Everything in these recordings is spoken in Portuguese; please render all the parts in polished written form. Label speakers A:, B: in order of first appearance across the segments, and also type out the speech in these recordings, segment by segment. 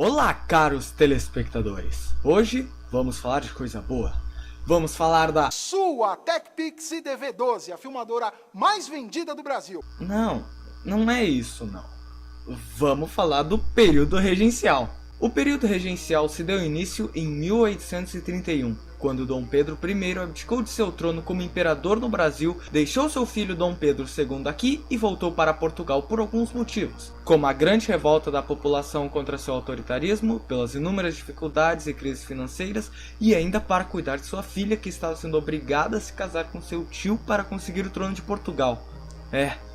A: Olá, caros telespectadores! Hoje vamos falar de coisa boa. Vamos falar da
B: sua TechPix DV12, a filmadora mais vendida do Brasil.
A: Não é isso não. Vamos falar do período regencial. O período regencial se deu início em 1831, quando Dom Pedro I abdicou de seu trono como imperador no Brasil, deixou seu filho Dom Pedro II aqui e voltou para Portugal por alguns motivos, como a grande revolta da população contra seu autoritarismo, pelas inúmeras dificuldades e crises financeiras, e ainda para cuidar de sua filha que estava sendo obrigada a se casar com seu tio para conseguir o trono de Portugal.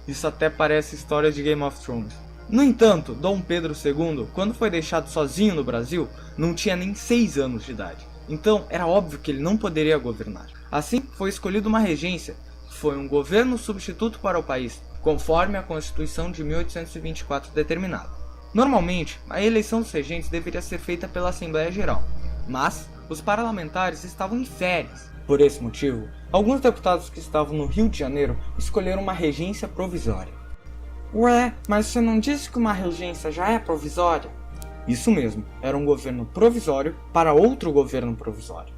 A: Isso até parece história de Game of Thrones. No entanto, Dom Pedro II, quando foi deixado sozinho no Brasil, não tinha nem 6 anos de idade. Então, era óbvio que ele não poderia governar. Assim, foi escolhida uma regência, que foi um governo substituto para o país, conforme a Constituição de 1824 determinava. Normalmente, a eleição dos regentes deveria ser feita pela Assembleia Geral, mas os parlamentares estavam em férias. Por esse motivo, alguns deputados que estavam no Rio de Janeiro escolheram uma regência provisória.
C: Ué, mas você não disse que uma regência já é provisória?
A: Isso mesmo, era um governo provisório para outro governo provisório.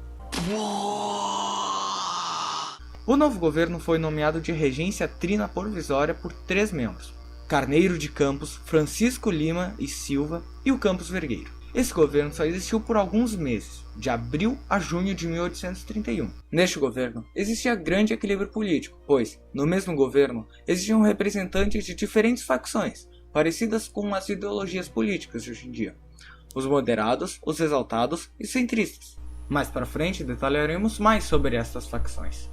A: O novo governo foi nomeado de Regência Trina Provisória por 3 membros: Carneiro de Campos, Francisco Lima e Silva e o Campos Vergueiro. Esse governo só existiu por alguns meses, de abril a junho de 1831. Neste governo, existia grande equilíbrio político, pois, no mesmo governo, existiam representantes de diferentes facções, parecidas com as ideologias políticas de hoje em dia: os moderados, os exaltados e centristas. Mais para frente detalharemos mais sobre estas facções.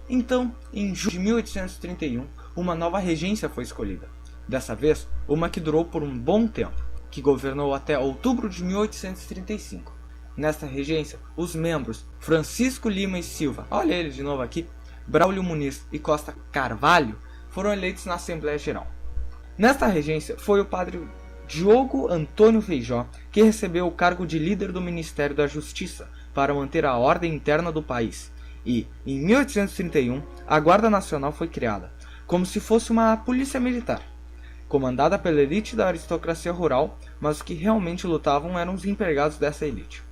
A: Então, em junho de 1831, uma nova regência foi escolhida. Dessa vez, uma que durou por um bom tempo, que governou até outubro de 1835. Nesta regência, os membros Francisco Lima e Silva, olha ele de novo aqui, Braulio Muniz e Costa Carvalho foram eleitos na Assembleia Geral. Nesta regência foi o padre Diogo Antônio Feijó que recebeu o cargo de líder do Ministério da Justiça para manter a ordem interna do país. E, em 1831, a Guarda Nacional foi criada, como se fosse uma polícia militar, comandada pela elite da aristocracia rural, mas os que realmente lutavam eram os empregados dessa elite.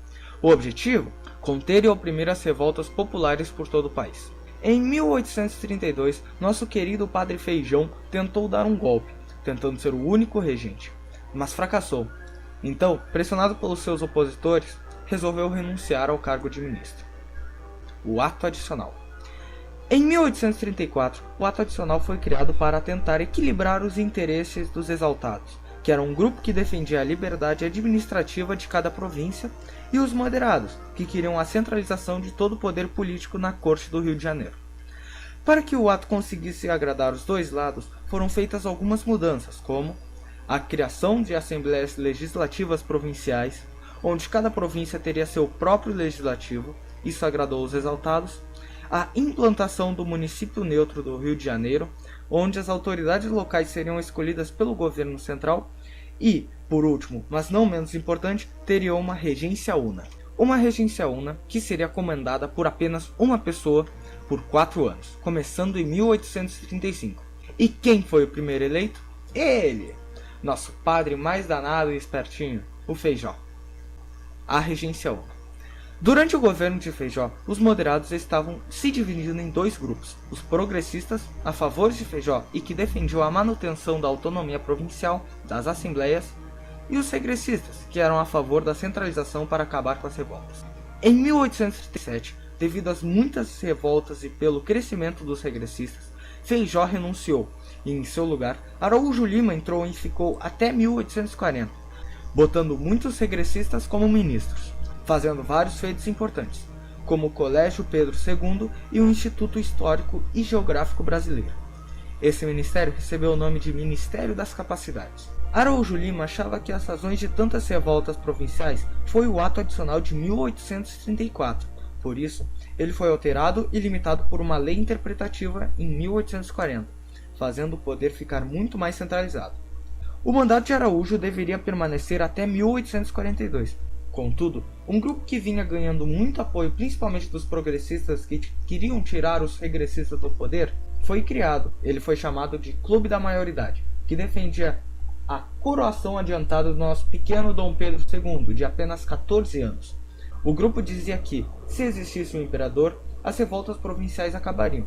A: O objetivo? Conter e oprimir as revoltas populares por todo o país. Em 1832, nosso querido Padre Feijão tentou dar um golpe, tentando ser o único regente, mas fracassou. Então, pressionado pelos seus opositores, resolveu renunciar ao cargo de ministro. O Ato Adicional. Em 1834, o Ato Adicional foi criado para tentar equilibrar os interesses dos exaltados, que era um grupo que defendia a liberdade administrativa de cada província, e os moderados, que queriam a centralização de todo o poder político na corte do Rio de Janeiro. Para que o ato conseguisse agradar os dois lados, foram feitas algumas mudanças, como a criação de assembleias legislativas provinciais, onde cada província teria seu próprio legislativo, isso agradou os exaltados, a implantação do município neutro do Rio de Janeiro, onde as autoridades locais seriam escolhidas pelo governo central, e, por último, mas não menos importante, teria uma regência una. Uma regência una que seria comandada por apenas uma pessoa por 4 anos, começando em 1835. E quem foi o primeiro eleito? Ele! Nosso padre mais danado e espertinho, o Feijó. A regência una. Durante o governo de Feijó, os moderados estavam se dividindo em 2 grupos: os progressistas, a favor de Feijó e que defendiam a manutenção da autonomia provincial, das assembleias, e os regressistas, que eram a favor da centralização para acabar com as revoltas. Em 1837, devido às muitas revoltas e pelo crescimento dos regressistas, Feijó renunciou, e em seu lugar, Araújo Lima entrou e ficou até 1840, botando muitos regressistas como ministros, fazendo vários feitos importantes, como o Colégio Pedro II e o Instituto Histórico e Geográfico Brasileiro. Esse ministério recebeu o nome de Ministério das Capacidades. Araújo Lima achava que as razões de tantas revoltas provinciais foi o Ato Adicional de 1834. Por isso, ele foi alterado e limitado por uma lei interpretativa em 1840, fazendo o poder ficar muito mais centralizado. O mandato de Araújo deveria permanecer até 1842. Contudo, um grupo que vinha ganhando muito apoio, principalmente dos progressistas que queriam tirar os regressistas do poder, foi criado. Ele foi chamado de Clube da Maioridade, que defendia a coroação adiantada do nosso pequeno Dom Pedro II, de apenas 14 anos. O grupo dizia que, se existisse um imperador, as revoltas provinciais acabariam.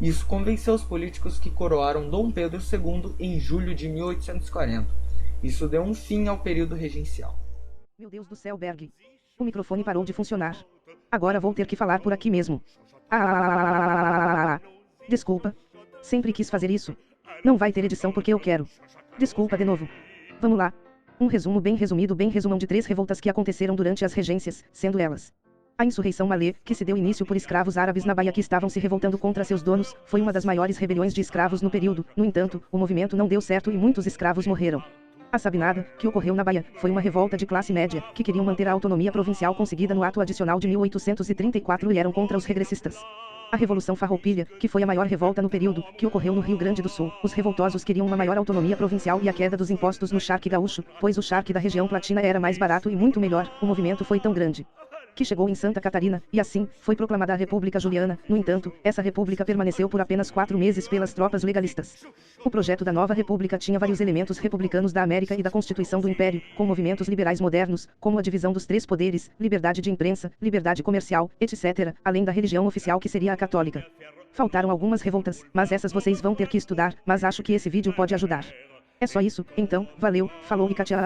A: Isso convenceu os políticos que coroaram Dom Pedro II em julho de 1840. Isso deu um fim ao período regencial.
D: Meu Deus do céu, Berg. O microfone parou de funcionar. Agora vou ter que falar por aqui mesmo. Desculpa. Sempre quis fazer isso. Não vai ter edição porque eu quero. Desculpa de novo. Vamos lá. Um resumo bem resumido, bem resumão de 3 revoltas que aconteceram durante as regências, sendo elas: a insurreição Malê, que se deu início por escravos árabes na Bahia que estavam se revoltando contra seus donos, foi uma das maiores rebeliões de escravos no período. No entanto, o movimento não deu certo e muitos escravos morreram. A Sabinada, que ocorreu na Bahia, foi uma revolta de classe média, que queriam manter a autonomia provincial conseguida no Ato Adicional de 1834 e eram contra os regressistas. A Revolução Farroupilha, que foi a maior revolta no período, que ocorreu no Rio Grande do Sul. Os revoltosos queriam uma maior autonomia provincial e a queda dos impostos no charque gaúcho, pois o charque da região platina era mais barato e muito melhor. O movimento foi tão grande que chegou em Santa Catarina, e assim, foi proclamada a República Juliana. No entanto, essa república permaneceu por apenas 4 meses pelas tropas legalistas. O projeto da nova república tinha vários elementos republicanos da América e da Constituição do Império, com movimentos liberais modernos, como a divisão dos 3 poderes, liberdade de imprensa, liberdade comercial, etc., além da religião oficial que seria a católica. Faltaram algumas revoltas, mas essas vocês vão ter que estudar, mas acho que esse vídeo pode ajudar. É só isso, então, valeu, falou e tchau.